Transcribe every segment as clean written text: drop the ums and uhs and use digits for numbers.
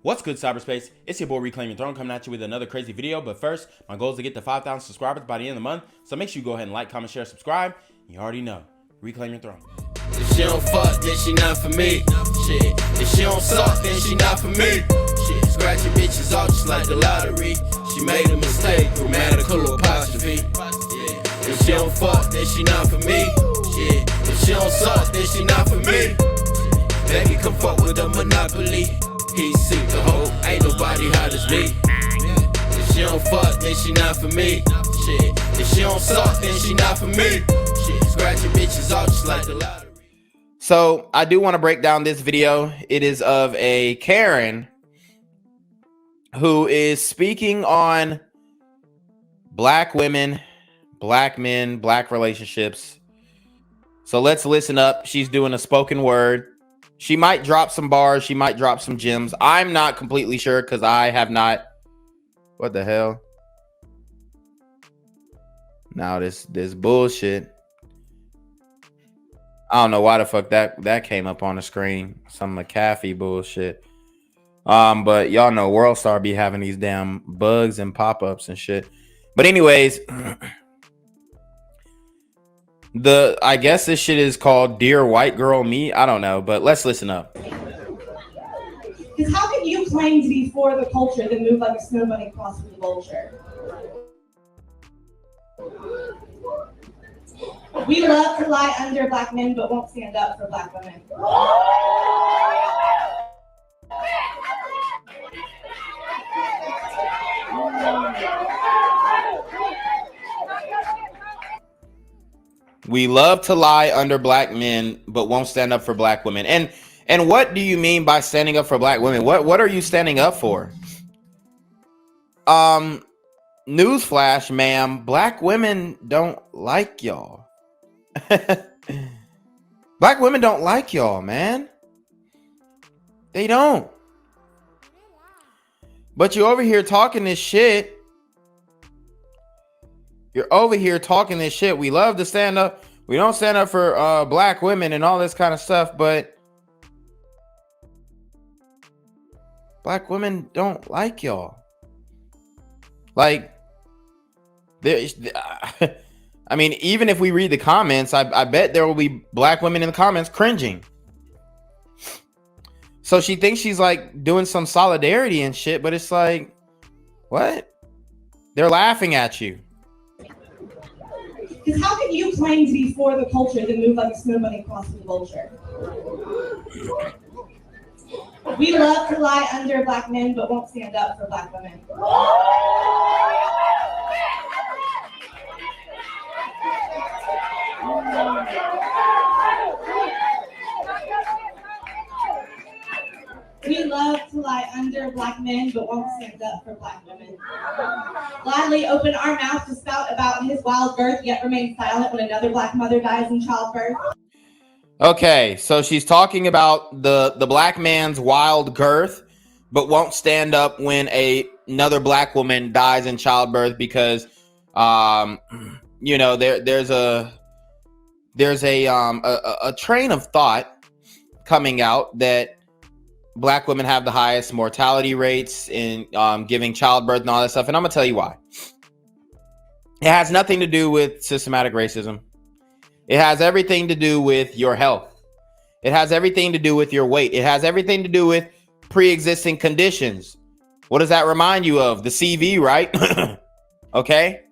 What's good, cyberspace? It's your boy Reclaim Your Throne coming at you with another crazy video. But first, my goal is to get to 5,000 subscribers by the end of the month. So make sure you go ahead and like, comment, share, subscribe. You already know. Reclaim your throne. If she don't fuck, then she not for me. Shit. If she don't suck, then she not for me. Shit. Scratching bitches off just like the lottery. She made a mistake, grammatical apostrophe. Yeah. If she don't fuck, then she not for me. Shit. If she don't suck, then she not for me. Shit. Baby, come fuck with the monopoly. He seek the hoe, ain't nobody hot as me. If she don't fuck, then she not for me. Shit. If she don't suck, then she not for me. Shit. Scratching bitches off just like the lottery. So I do want to break down this video. It is of a Karen who is speaking on black women, black men, black relationships. So let's listen up. She's doing a spoken word. She might drop some bars. She might drop some gems. I'm not completely sure because I have not. What the hell? Now this bullshit. I don't know why the fuck that came up on the screen. Some McAfee bullshit. But y'all know WorldStar be having these damn bugs and pop-ups and shit. But anyways, I guess this shit is called Dear White Girl Me. I don't know, but let's listen up. Because how can you claim to be for the culture then move like a snow bunny across from the vulture? We love to lie under black men, but won't stand up for black women. We love to lie under black men, but won't stand up for black women. And what do you mean by standing up for black women? What are you standing up for? Newsflash, ma'am, black women don't like y'all. Black women don't like y'all, man. They don't. But you're over here talking this shit. You're over here talking this shit. We love to stand up. We don't stand up for black women and all this kind of stuff, but black women don't like y'all. Like, I mean, even if we read the comments, I bet there will be black women in the comments cringing. So she thinks she's like doing some solidarity and shit, but it's like, what? They're laughing at you. Because how can you claim to be for the culture then move like a snow bunny across from the vulture? We love to lie under black men, but won't stand up for black women. We love to lie under black men, but won't stand up for black women. Gladly open our mouth to spout about his wild birth, yet remain silent when another black mother dies in childbirth. Okay, so she's talking about the black man's wild girth, but won't stand up when another black woman dies in childbirth because, you know, there's a train of thought coming out that black women have the highest mortality rates in giving childbirth and all that stuff. And I'm going to tell you why. It has nothing to do with systematic racism. It has everything to do with your health. It has everything to do with your weight. It has everything to do with pre-existing conditions. What does that remind you of? The CV, right? Okay.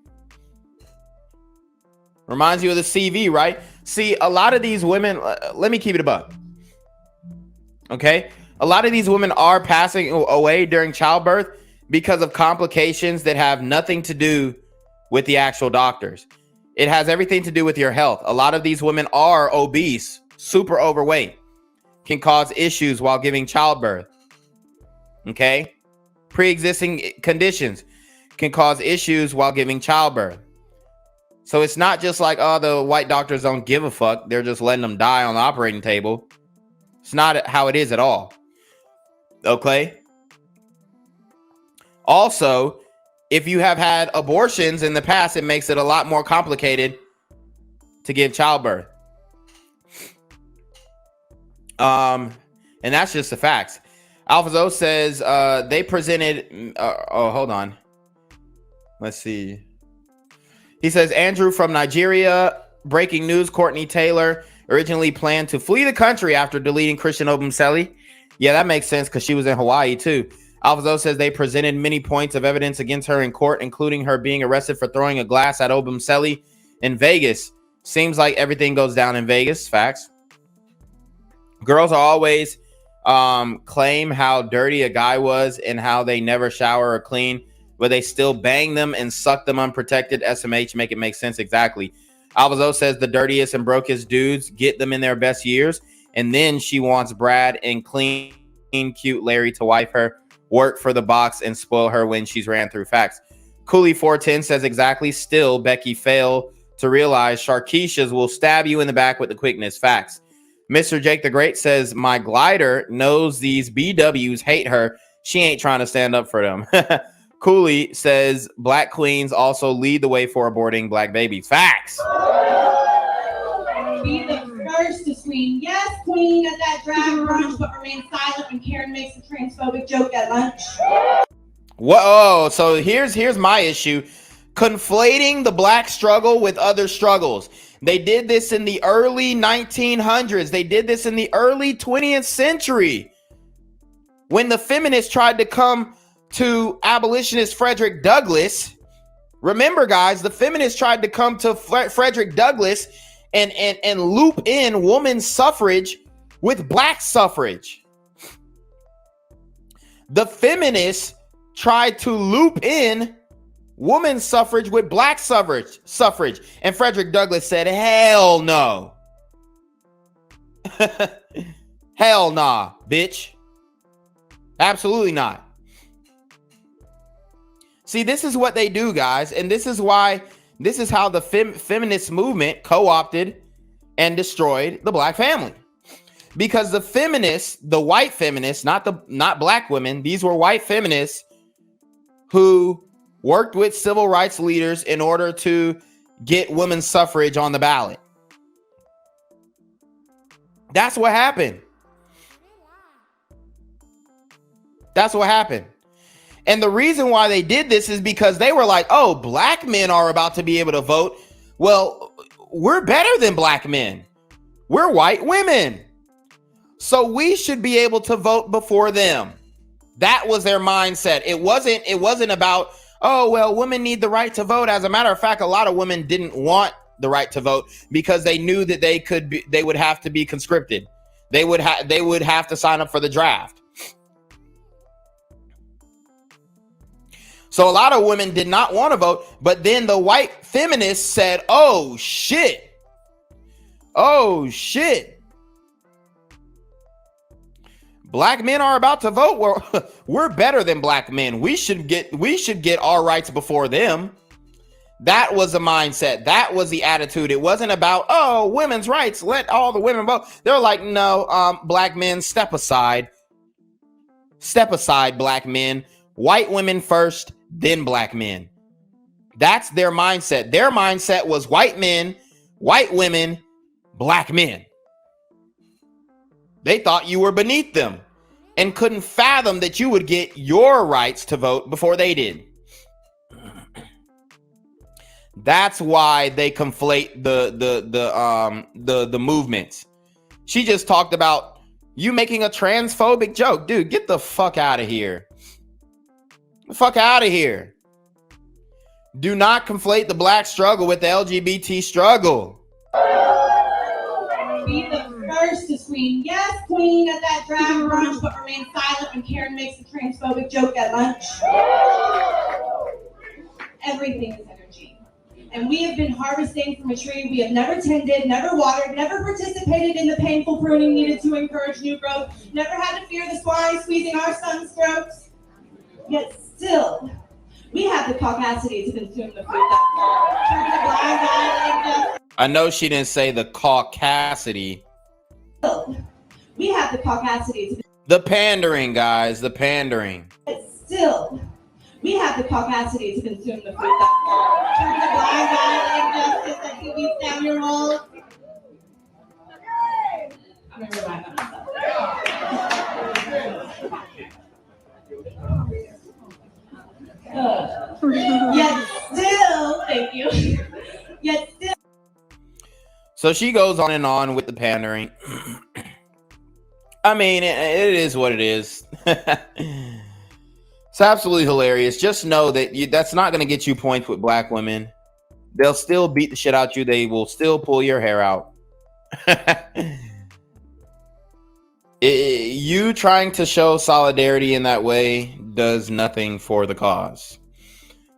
Reminds you of the CV, right? See, a lot of these women, let me keep it above. Okay. A lot of these women are passing away during childbirth because of complications that have nothing to do with the actual doctors. It has everything to do with your health. A lot of these women are obese, super overweight, can cause issues while giving childbirth. Okay? Pre-existing conditions can cause issues while giving childbirth. So it's not just like, oh, the white doctors don't give a fuck. They're just letting them die on the operating table. It's not how it is at all. Okay. Also, if you have had abortions in the past, it makes it a lot more complicated to give childbirth. And that's just the facts. Alphazo says they presented. Oh, hold on. Let's see. He says Andrew from Nigeria. Breaking news: Courtney Taylor originally planned to flee the country after deleting Christian Obumseli. Yeah, that makes sense because she was in Hawaii too. Alphazo says they presented many points of evidence against her in court, including her being arrested for throwing a glass at Obumseli in Vegas. Seems like everything goes down in Vegas. Facts. Girls are always claim how dirty a guy was and how they never shower or clean, but they still bang them and suck them unprotected. SMH, make it make sense. Exactly. Alvazo says the dirtiest and brokest dudes get them in their best years, and then she wants Brad and clean, cute Larry to wife her, work for the box, and spoil her when she's ran through. Facts. Cooley 410 says exactly. Still, Becky failed to realize Sharkeisha's will stab you in the back with the quickness. Facts. Mr. Jake the Great says my glider knows these BWs hate her. She ain't trying to stand up for them. Cooley says black queens also lead the way for aborting black babies. Facts. Be the first to scream, yes, queen, at that drag brunch, but remain silent when Karen makes a transphobic joke at lunch. Whoa, so here's my issue. Conflating the black struggle with other struggles. They did this in the early 1900s. They did this in the early 20th century. When the feminists tried to come to abolitionist Frederick Douglass, remember, guys, the feminists tried to come to Frederick Douglass and loop in women's suffrage with black suffrage. The feminists tried to loop in women's suffrage with black suffrage. And Frederick Douglass said, hell no. Hell nah, bitch. Absolutely not. See, this is what they do, guys. And this is how the feminist movement co-opted and destroyed the black family. Because the feminists, the white feminists, not black women, these were white feminists who worked with civil rights leaders in order to get women's suffrage on the ballot. That's what happened. That's what happened. And the reason why they did this is because they were like, oh, black men are about to be able to vote. Well, we're better than black men. We're white women. So we should be able to vote before them. That was their mindset. It wasn't about, oh, well, women need the right to vote. As a matter of fact, a lot of women didn't want the right to vote because they knew that they would have to be conscripted. They would have to sign up for the draft. So a lot of women did not want to vote, but then the white feminists said, oh shit. Oh shit. Black men are about to vote. We're better than black men. We should get our rights before them. That was the mindset. That was the attitude. It wasn't about, oh, women's rights. Let all the women vote. They're like, no, black men, step aside. Step aside, black men. White women first, then black men. That's their mindset. Their mindset was white men, white women, black men. They thought you were beneath them and couldn't fathom that you would get your rights to vote before they did. That's why they conflate the movements. She just talked about you making a transphobic joke. Dude, get the fuck out of here. The fuck out of here. Do not conflate the black struggle with the LGBT struggle. Be the first to scream, yes, queen, at that drag brunch, but remain silent when Karen makes a transphobic joke at lunch. Everything is energy. And we have been harvesting from a tree we have never tended, never watered, never participated in the painful pruning needed to encourage new growth, never had to fear the swine squeezing our son's throats. Yet still, we have the caucasity to consume the food that I know she didn't say the caucasity. We have the caucasity to the pandering, guys, the pandering. Yet still, we have the caucasity to consume the food that turns a blind eye to injustice that beats down your walls. I'm gonna remind myself. Yet still, thank you. Yet still. So she goes on and on with the pandering. I mean, it is what it is. It's absolutely hilarious. Just know that that's not going to get you points with black women. They'll still beat the shit out you. They will still pull your hair out. You trying to show solidarity in that way does nothing for the cause.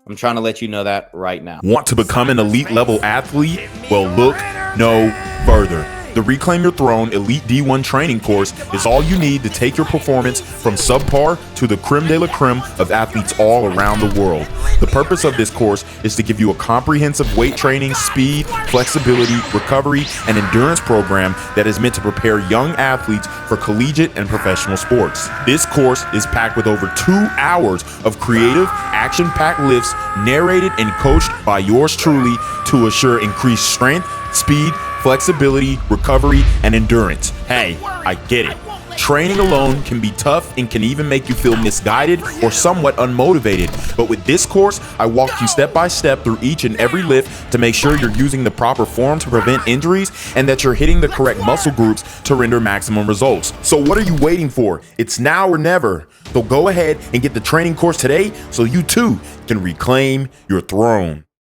I'm trying to let you know that right now. Want to become an elite level athlete? Well, look no further. The Reclaim Your Throne Elite D1 training course is all you need to take your performance from subpar to the creme de la creme of athletes all around the world. The purpose of this course is to give you a comprehensive weight training, speed, flexibility, recovery, and endurance program that is meant to prepare young athletes for collegiate and professional sports. This course is packed with over 2 hours of creative, action-packed lifts narrated and coached by yours truly to assure increased strength, speed, flexibility, recovery, and endurance. Hey, I get it. Training alone can be tough and can even make you feel misguided or somewhat unmotivated. But with this course, I walk you step by step through each and every lift to make sure you're using the proper form to prevent injuries and that you're hitting the correct muscle groups to render maximum results. So what are you waiting for? It's now or never. So go ahead and get the training course today so you too can reclaim your throne.